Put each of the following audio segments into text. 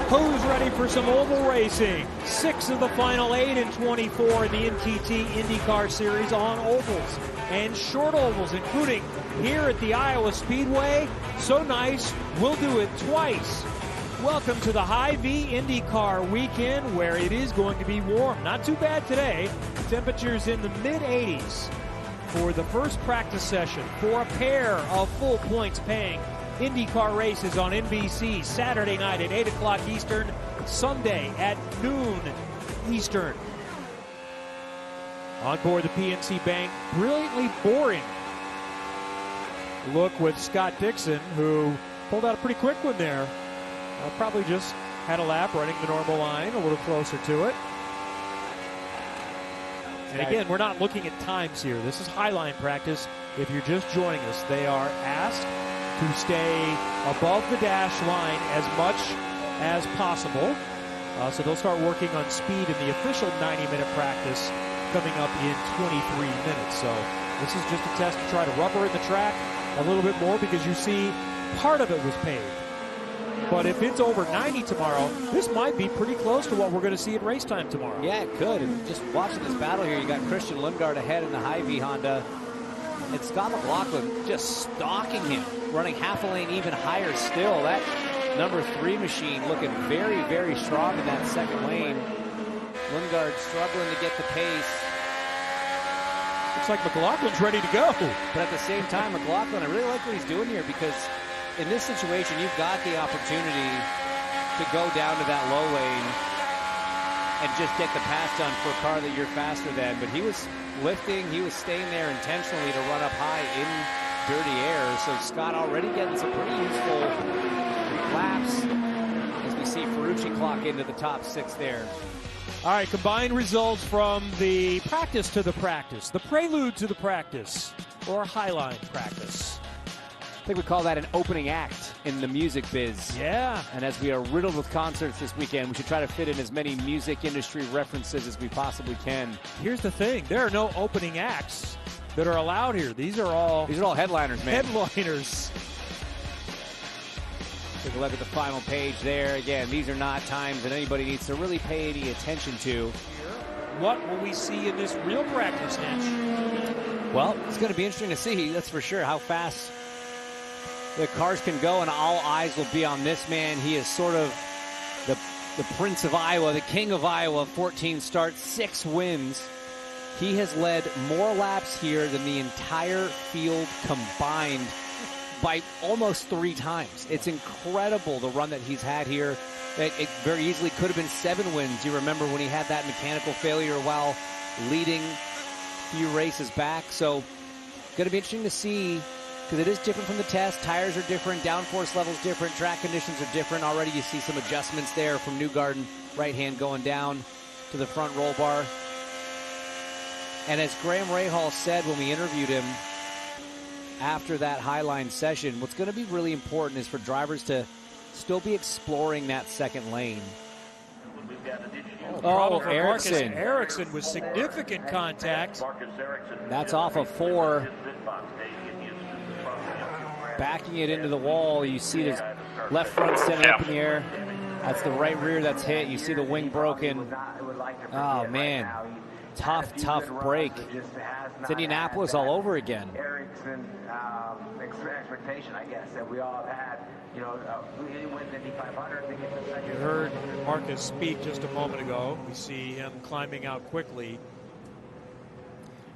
Who's ready for some oval racing? 6 of the final 8 in 24 in the NTT INDYCAR Series on ovals and short ovals, including here at the Iowa Speedway. So nice, we'll do it twice. Welcome to the Hy-Vee INDYCAR weekend, where it is going to be warm. Not too bad today. Temperatures in the mid-80s for the first practice session for a pair of full points paying INDYCAR races on NBC Saturday night at 8 o'clock Eastern, Sunday at noon Eastern. On board the PNC Bank, brilliantly boring look with Scott Dixon, who pulled out a pretty quick one there. Probably just had a lap running the normal line, a little closer to it. And again, we're not looking at times here. This is highline practice. If you're just joining us, they are asked to stay above the dash line as much as possible. So they'll start working on speed in the official 90-minute practice coming up in 23 minutes. So this is just a test to try to rubber in the track a little bit more, because you see part of it was paved. But if it's over 90 tomorrow, this might be pretty close to what we're going to see at race time tomorrow. Yeah, it could. And just watching this battle here, you got Christian Lundgaard ahead in the Hy-Vee Honda. And Scott McLaughlin just stalking him, running half a lane even higher still. That number 3 machine looking very, very strong in that second lane. Lundgaard struggling to get the pace. Looks like McLaughlin's ready to go. But at the same time, McLaughlin, I really like what he's doing here, because in this situation, you've got the opportunity to go down to that low lane and just get the pass done for a car that you're faster than. But he was lifting, he was staying there intentionally to run up high in dirty air. So Scott already getting some pretty useful laps as we see Ferrucci clock into the top 6 there. All right, combined results from the practice to the practice, the prelude to the practice, or highline practice. I think we call that an opening act in the music biz. Yeah. And as we are riddled with concerts this weekend, we should try to fit in as many music industry references as we possibly can. Here's the thing. There are no opening acts that are allowed here. These are all headliners, man. Headliners. Take a look at the final page there. Again, these are not times that anybody needs to really pay any attention to. What will we see in this real practice match? Well, it's going to be interesting to see, that's for sure, how fast the cars can go, and all eyes will be on this man. He is sort of the Prince of Iowa, the King of Iowa. 14 starts, 6 wins. He has led more laps here than the entire field combined by almost 3 times. It's incredible, the run that he's had here. It very easily could have been 7 wins. You remember when he had that mechanical failure while leading a few races back. So going to be interesting to see, because it is different from the test. Tires are different, downforce levels different, track conditions are different. Already you see some adjustments there from Newgarden, right hand going down to the front roll bar. And as Graham Rahal said when we interviewed him after that highline session, what's going to be really important is for drivers to still be exploring that second lane. Oh, Ericsson. Ericsson with significant contact. That's off of 4. Backing it into the wall. You see the left front standing up in the air. That's the right rear that's hit. You see the wing broken. Oh, man. Tough break. It's Indianapolis all over again. Ericsson expectation, I guess, that we all have had. You know, he wins Indy 500 to get the second. We heard Marcus speak just a moment ago. We see him climbing out quickly.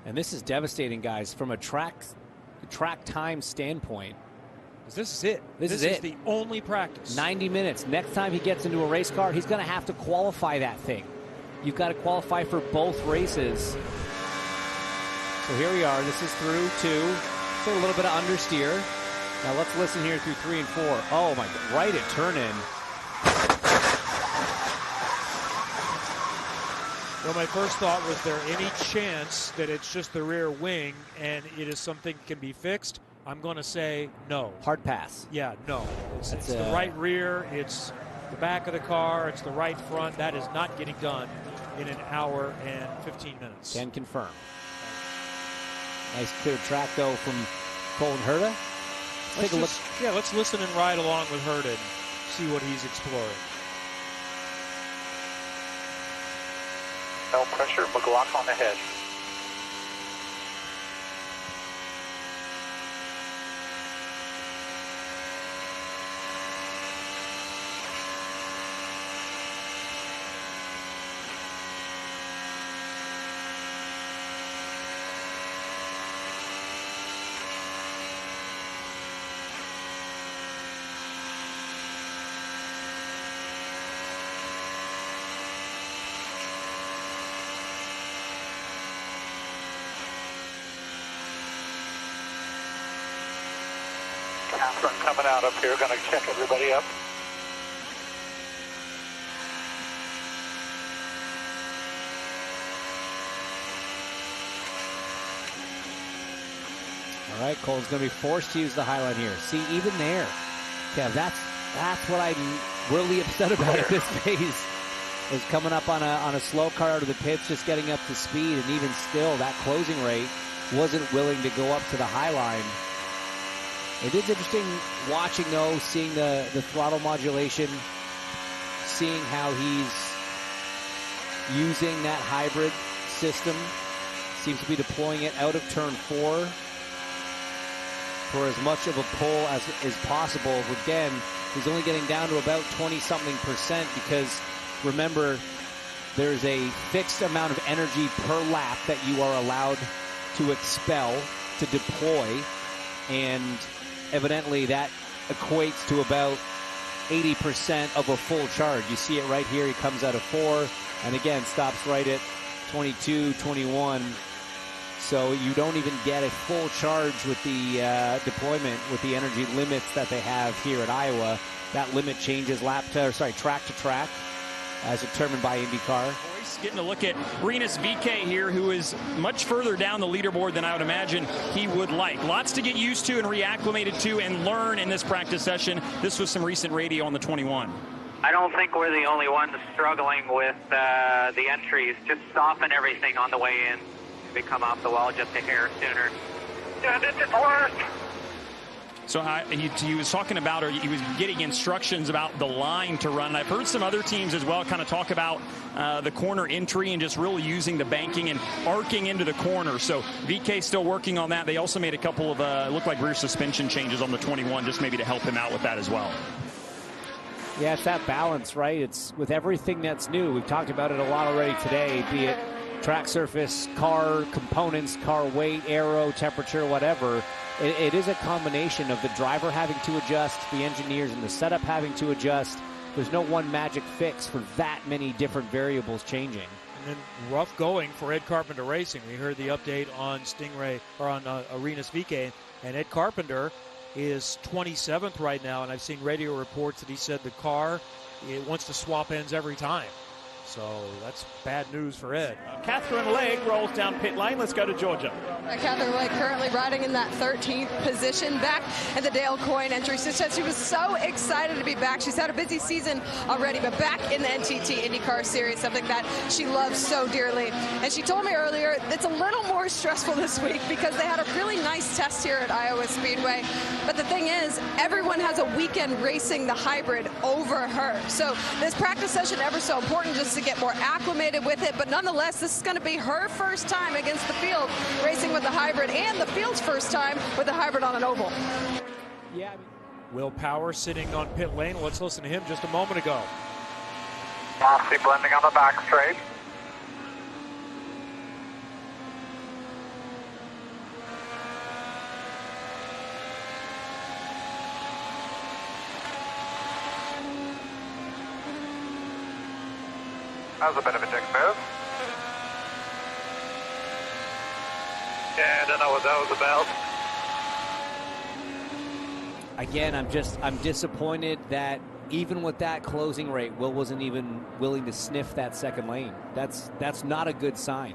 And this is devastating, guys, from a track time standpoint. This is it. This is the only practice. 90 minutes. Next time he gets into a race car, he's going to have to qualify that thing. You've got to qualify for both races. So here we are. This is through 2. So a little bit of understeer. Now let's listen here through 3 and 4. Oh my God, right at turn in. Well, my first thought, was there any chance that it's just the rear wing and it is something that can be fixed? I'm going to say no. Hard pass. Yeah, no. It's the right rear. It's the back of the car. It's the right front. That is not getting done in an hour and 15 minutes. Can confirm. Nice clear track, though, from Colin Herta. Take a look. Yeah, let's listen and ride along with Herta and see what he's exploring. No pressure, McLaughlin on ahead. Catherine coming out up here, going to check everybody up. All right, Cole's going to be forced to use the highline here. See, even there, Kev, that's what I'm really upset about at this pace, is coming up on a slow car out of the pits, just getting up to speed, and even still, that closing rate wasn't willing to go up to the highline. It is interesting watching, though, seeing the throttle modulation, seeing how he's using that hybrid system. Seems to be deploying it out of turn 4 for as much of a pull as is possible. Again, he's only getting down to about 20-something% because, remember, there's a fixed amount of energy per lap that you are allowed to expel, to deploy, and evidently that equates to about 80% of a full charge. You see it right here. He comes out of 4 and again stops right at 22, 21. So you don't even get a full charge with the deployment, with the energy limits that they have here at Iowa. That limit changes track to track as determined by IndyCar. Getting a look at Rinus VeeKay here, who is much further down the leaderboard than I would imagine he would like. Lots to get used to and reacclimated to and learn in this practice session. This was some recent radio on the 21. I don't think we're the only ones struggling with the entries. Just soften everything on the way in. We come off the wall just a hair sooner. Yeah, this is worse. So he was talking about, or he was getting instructions about the line to run. And I've heard some other teams as well kind of talk about the corner entry and just really using the banking and arcing into the corner. So VeeKay still working on that. They also made a couple of look like rear suspension changes on the 21, just maybe to help him out with that as well. Yeah, it's that balance, right? It's with everything that's new. We've talked about it a lot already today, be it track surface, car components, car weight, aero, temperature, whatever. It is a combination of the driver having to adjust, the engineers and the setup having to adjust. There's no one magic fix for that many different variables changing. And then rough going for Ed Carpenter Racing. We heard the update on Stingray, or on Rinus VeeKay, and Ed Carpenter is 27th right now, and I've seen radio reports that he said the car, it wants to swap ends every time. So that's bad news for Ed. Catherine Legge rolls down pit lane. Let's go to Georgia. Catherine Legge currently riding in that 13th position back in the Dale Coyne entry. She said she was so excited to be back. She's had a busy season already, but back in the NTT INDYCAR Series, something that she loves so dearly. And she told me earlier it's a little more stressful this week because they had a really nice test here at Iowa Speedway. But the thing is, everyone has a weekend racing the hybrid over her. So this practice session ever so important just to get more acclimated with it, but nonetheless, this is going to be her first time against the field racing with the hybrid, and the field's first time with the hybrid on an oval. Yeah. Will Power sitting on pit lane. Let's listen to him just a moment ago. Mossy blending on the back straight. That was a bit of a dick move. Yeah, I don't know what that was about. Again, I'm disappointed that even with that closing rate, Will wasn't even willing to sniff that second lane. That's not a good sign.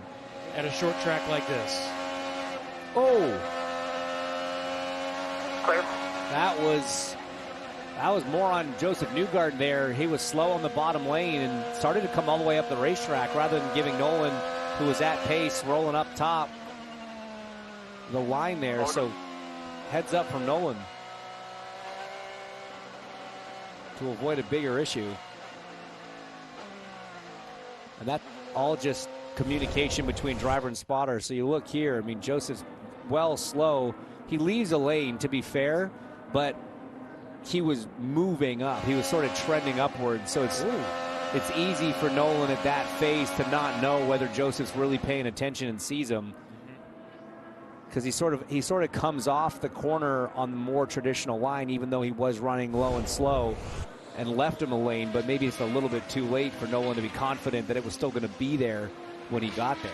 At a short track like this. Oh. Clear. That was more on Joseph Newgarden there. He was slow on the bottom lane and started to come all the way up the racetrack rather than giving Nolan, who was at pace, rolling up top, the line there. So heads up from Nolan to avoid a bigger issue. And that all just communication between driver and spotter. So you look here, I mean, Joseph's well slow. He leaves a lane, to be fair, but he was moving up. He was sort of trending upwards. So it's easy for Nolan at that phase to not know whether Joseph's really paying attention and sees him, because he sort of comes off the corner on the more traditional line, even though he was running low and slow, and left him a lane. But maybe it's a little bit too late for Nolan to be confident that it was still going to be there when he got there.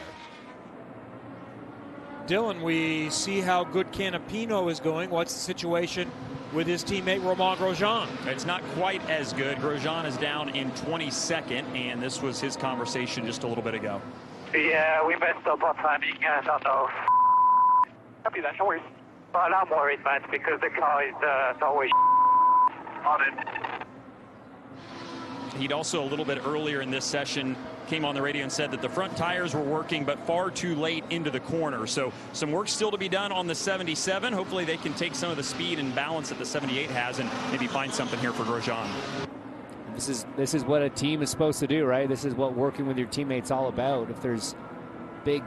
Dylan, we see how good Canapino is going. What's the situation with his teammate Romain Grosjean? It's not quite as good. Grosjean is down in 22nd, and this was his conversation just a little bit ago. Yeah, we messed up our timing. I don't know. Copy that, no worries. But I'm worried, man, because the car is always on it. He'd also a little bit earlier in this session came on the radio and said that the front tires were working, but far too late into the corner. So some work still to be done on the 77. Hopefully they can take some of the speed and balance that the 78 has and maybe find something here for Grosjean. This is what a team is supposed to do, right? This is what working with your teammates all about. If there's big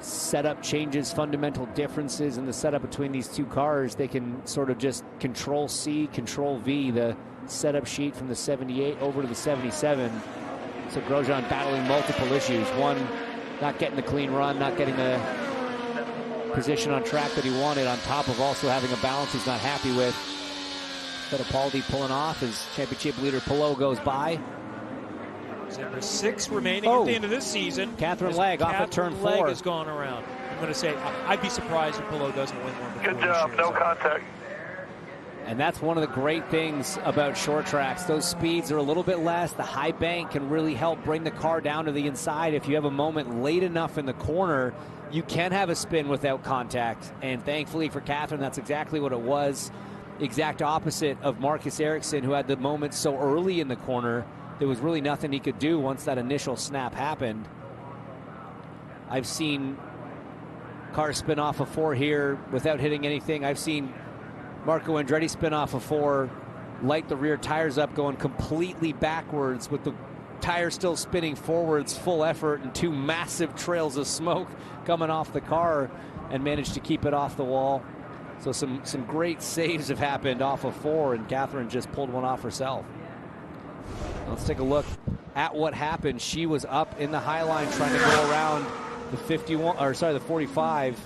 setup changes, fundamental differences in the setup between these two cars, they can sort of just Control C, Control V the setup sheet from the 78 over to the 77. So Grosjean battling multiple issues. One, not getting the clean run, not getting the position on track that he wanted, on top of also having a balance he's not happy with. Fittipaldi pulling off as championship leader Pelot goes by. Number 6 remaining at the end of this season. Catherine Legge off at turn 4. Legge has gone around. I'm going to say, I'd be surprised if Pelot doesn't win one. Good job, no contact. And that's one of the great things about short tracks. Those speeds are a little bit less. The high bank can really help bring the car down to the inside. If you have a moment late enough in the corner, you can have a spin without contact. And thankfully for Catherine, that's exactly what it was. Exact opposite of Marcus Ericsson, who had the moment so early in the corner. There was really nothing he could do once that initial snap happened. I've seen cars spin off of 4 here without hitting anything. I've seen Marco Andretti spin off of 4, light the rear tires up, going completely backwards with the tire still spinning forwards, full effort, and 2 massive trails of smoke coming off the car, and managed to keep it off the wall. So some great saves have happened off of 4, and Catherine just pulled one off herself. Let's take a look at what happened. She was up in the high line trying to go around the 45.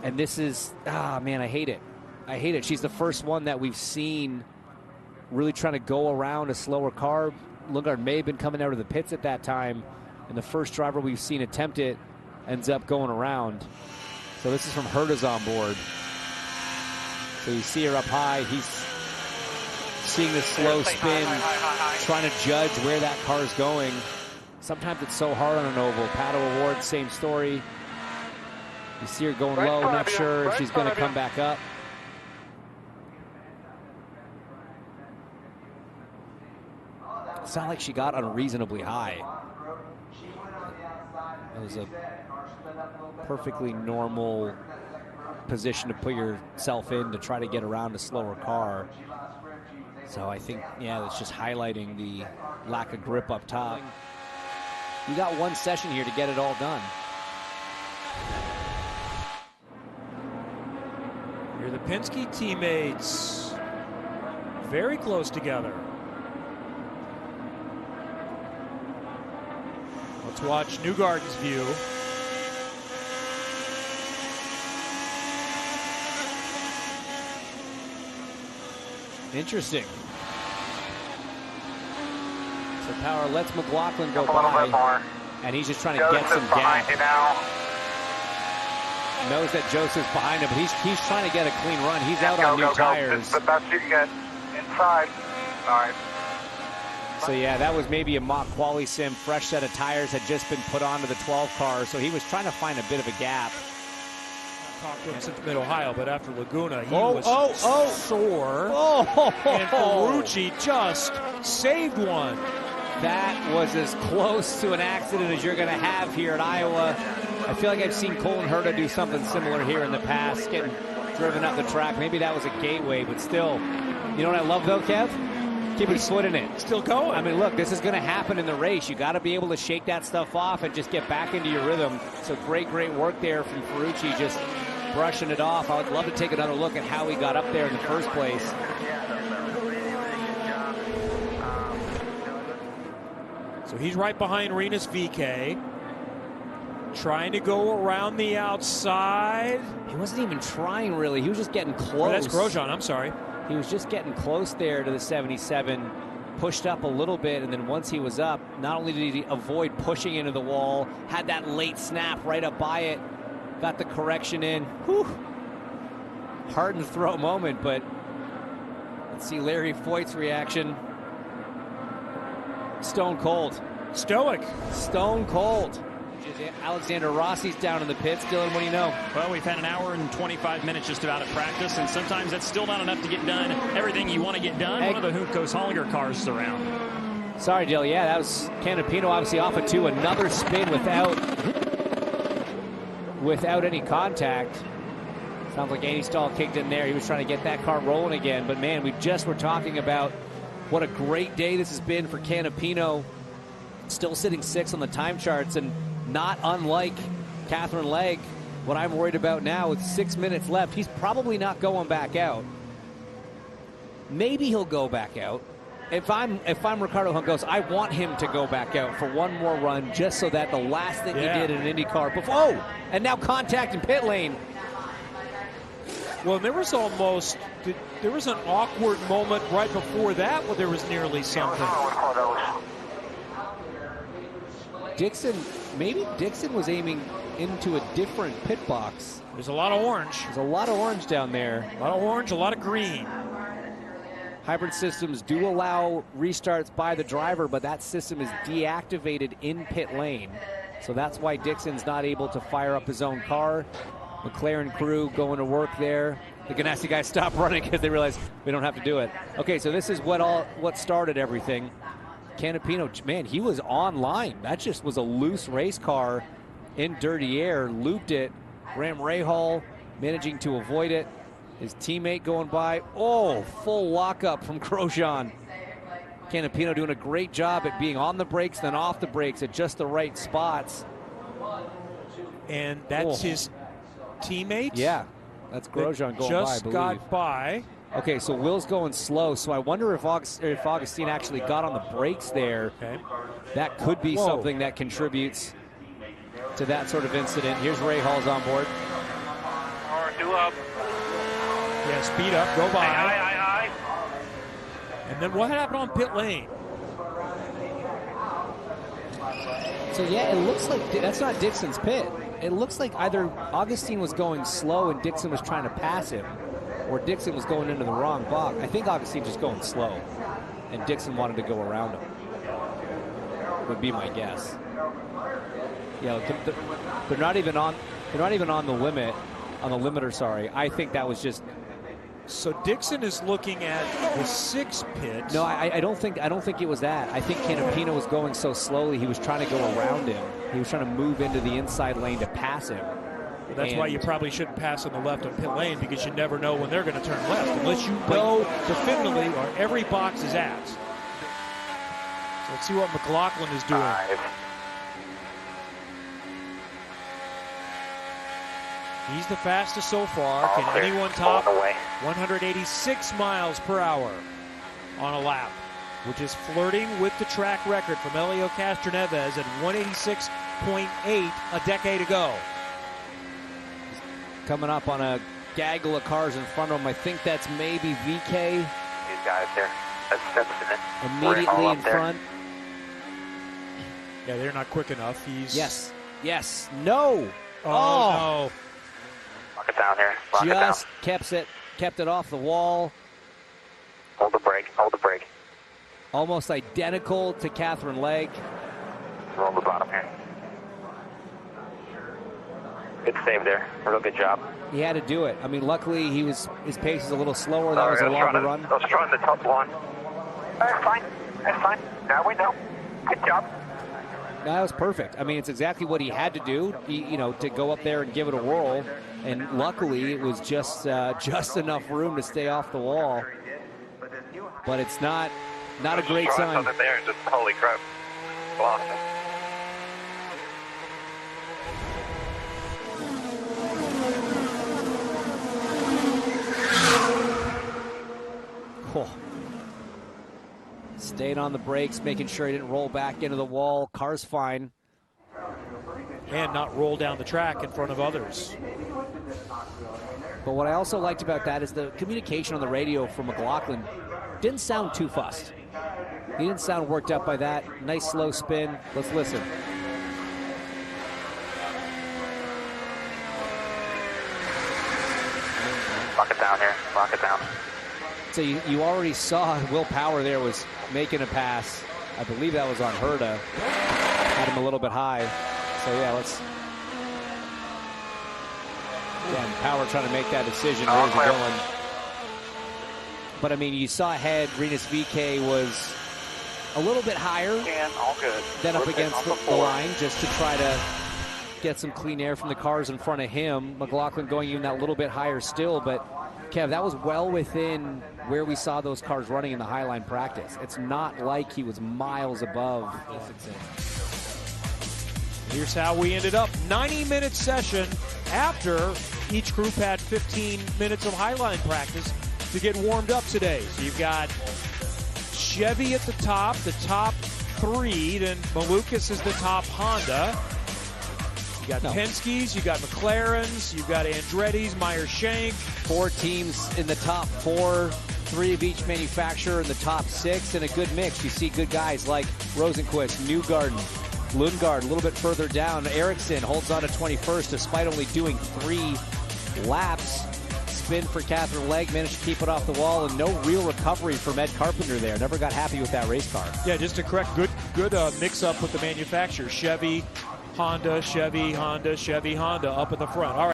And this is, man, I hate it. I hate it. She's the first one that we've seen really trying to go around a slower car. Lundgaard may have been coming out of the pits at that time, and the first driver we've seen attempt it ends up going around. So this is from Herta's on board. So you see her up high. He's seeing the slow spin, trying to judge where that car's going. Sometimes it's so hard on an oval. Pato O'Ward, same story. You see her going low, not sure if she's going to come back up. It's not like she got unreasonably high. It was a perfectly normal position to put yourself in to try to get around a slower car. So I think, yeah, that's just highlighting the lack of grip up top. You got one session here to get it all done. Here are the Penske teammates. Very close together. Let's watch Newgarden's view. Interesting. So Power lets McLaughlin go by, and he's just trying to get some gap. Knows that Joseph's behind him, but he's trying to get a clean run. He's out on new tires. It's the best you can get inside. All right. So yeah, that was maybe a mock quali sim. Fresh set of tires had just been put onto the 12 car, so he was trying to find a bit of a gap. I've talked to him since mid-Ohio, but after Laguna, he was sore. And Ferrucci just saved one. That was as close to an accident as you're going to have here at Iowa. I feel like I've seen Colin Herta do something similar here in the past, getting driven up the track. Maybe that was a gateway, but still. You know what I love, though, Kev? keep his foot in it. Still going. I mean, look, this is going to happen in the race. You got to be able to shake that stuff off and just get back into your rhythm. So great work there from Ferrucci, just brushing it off. I would love to take another look at how he got up there in the first place. So he's right behind Rinus VeeKay. Trying to go around the outside. He wasn't even trying, really. He was just getting close. Oh, that's Grosjean, I'm sorry. He was just getting close there to the 77, pushed up a little bit, and then once he was up, not only did he avoid pushing into the wall, had that late snap right up by it, got the correction in. Whew. Hard and throw moment, but let's see Larry Foyt's reaction. Stone cold. Stoic. Stone cold. Alexander Rossi's down in the pits. Dylan, what do you know? Well, we've had an hour and 25 minutes just about at practice, and sometimes that's still not enough to get done everything you want to get done. One of the Juncos Hollinger cars is around. Sorry, Jill. Yeah, that was Canapino obviously off of 2. Another spin without any contact. Sounds like Andy Stahl kicked in there. He was trying to get that car rolling again. But, man, we just were talking about what a great day this has been for Canapino. Still sitting 6th on the time charts, and not unlike Catherine Legge. What I'm worried about now with 6 minutes left, he's probably not going back out. Maybe he'll go back out. If I'm Ricardo Juncos, I want him to go back out for one more run, just so that the last thing he did in an IndyCar before. Oh, and now contact in pit lane. Well, there was an awkward moment right before that where there was nearly something. Maybe Dixon was aiming into a different pit box. There's a lot of orange. There's a lot of orange down there. A lot of orange, a lot of green. Hybrid systems do allow restarts by the driver, but that system is deactivated in pit lane. So that's why Dixon's not able to fire up his own car. McLaren crew going to work there. The Ganassi guys stop running because they realize we don't have to do it. Okay, so this is what started everything. Canapino, man, he was online. That just was a loose race car in dirty air. Looped it. Graham Rahal managing to avoid it. His teammate going by. Oh, full lockup from Grosjean. Canapino doing a great job at being on the brakes, then off the brakes at just the right spots. And that's his teammate? Yeah, that's Grosjean going by, I just believe. got by. Okay, so Will's going slow, so I wonder if Augustine actually got on the brakes there. Okay. That could be something that contributes to that sort of incident. Here's Ray Hall's on board. Due up. Yeah, speed up, go by. Aye. And then what happened on pit lane? So yeah, it looks like that's not Dixon's pit. It looks like either Augustine was going slow and Dixon was trying to pass him, or Dixon was going into the wrong box. I think Augustine's just going slow, and Dixon wanted to go around him. Would be my guess. Yeah, they're not even on the limit, on the limiter. Sorry, I think that was just. So Dixon is looking at the 6th pit. No, I don't think it was that. I think Canapino was going so slowly he was trying to go around him. He was trying to move into the inside lane to pass him. Well, that's why you probably shouldn't pass on the left on pit lane, because you never know when they're going to turn left unless you know definitively where every box is at. So let's see what McLaughlin is doing. 5. He's the fastest so far. All Can clear. anyone top All the way. 186 miles per hour on a lap, which is flirting with the track record from Elio Castroneves at 186.8 a decade ago. Coming up on a gaggle of cars in front of him. I think that's maybe VeeKay. These guys there. That's Simpson. Immediately in front. Yeah, they're not quick enough. He's Yes. No. Oh. Lock it down here. Lock it down. Just kept it off the wall. Hold the brake. Almost identical to Catherine Legge. Roll the bottom here. Good save there. Real good job. He had to do it. I mean, luckily his pace is a little slower. That was a longer run. I was trying the top one. That's fine. Now we know. Good job. That was perfect. I mean, it's exactly what he had to do, to go up there and give it a whirl. And luckily, it was just enough room to stay off the wall. But it's not Not a great sign. There and just, holy crap, lost it. Cool. Stayed on the brakes, making sure he didn't roll back into the wall. Car's fine. And not roll down the track in front of others. But what I also liked about that is the communication on the radio from McLaughlin didn't sound too fussed. He didn't sound worked up by that. Nice slow spin. Let's listen. Lock it down here. Lock it down. So you already saw Will Power there was making a pass. I believe that was on Herta. Had him a little bit high. So yeah, let's. Yeah, Power trying to make that decision. Where's he going? But I mean, you saw ahead, Rinus VK was a little bit higher than up against the line, just to try to get some clean air from the cars in front of him. McLaughlin going even that little bit higher still, but Kev, that was well within where we saw those cars running in the Highline practice. It's not like he was miles above. Here's how we ended up. 90-minute session after each group had 15 minutes of Highline practice to get warmed up today. So you've got Chevy at the top three, then Malukas is the top Honda. You got Penske's, you got McLaren's, you got Andretti's, Meyer-Shank. 4 teams in the top 4, 3 of each manufacturer in the top 6, and a good mix. You see good guys like Rosenquist, Newgarden, Lundgaard a little bit further down. Ericsson holds on to 21st despite only doing 3 laps. Spin for Catherine Legge, managed to keep it off the wall, and no real recovery from Ed Carpenter there. Never got happy with that race car. Yeah, just to correct, good mix-up with the manufacturer. Chevy, Honda, Chevy, Honda, Chevy, Honda up in the front. All right.